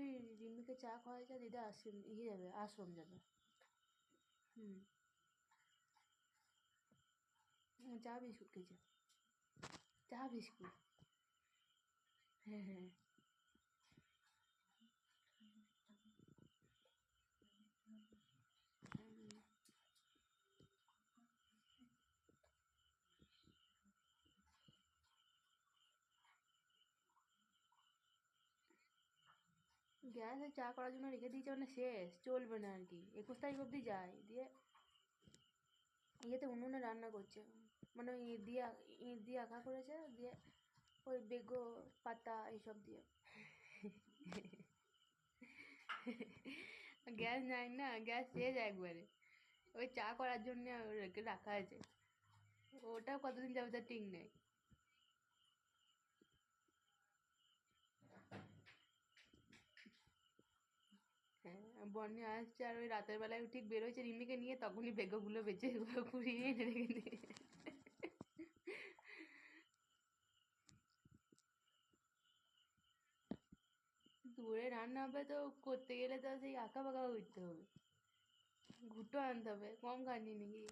তুই রিমিকে চা খাওয়াই যা, দিদা যাবে, আশ্রম যাবে। চা বিস্কুট খেয়েছে, চা বিস্কুট। হ্যাঁ গ্যাসে চা করার জন্য রেখে দিয়েছে, মানে শেষ, চলবে না আর কি, 21 তারিখ অবধি যায়। দিয়ে ইয়েতে উনুনে রান্না করছে, মানে ওই ইট দিয়ে আঁকা করেছে, দিয়ে ওই বেগো পাতা এইসব দিয়ে। গ্যাস নাই না, গ্যাস শেষ একবারে, ওই চা করার জন্য রেখে রাখা আছে। ওটাও কতদিন যাবে তার ঠিক নেই। হ্যাঁ, বন্যা আসছে, আর ওই রাতের বেলায় ঠিক বেরোচ্ছে রিমিকে নিয়ে, তখনই বেগগুলো বেঁচে এগুলো কুড়িয়ে এনে রেখে দিয়ে। দূরে রান্না হবে তো করতে গেলে তো সেই আঁকা বাঁকা করতে হবে, ঘুটো আনতে হবে, কম খাটনি নাকি।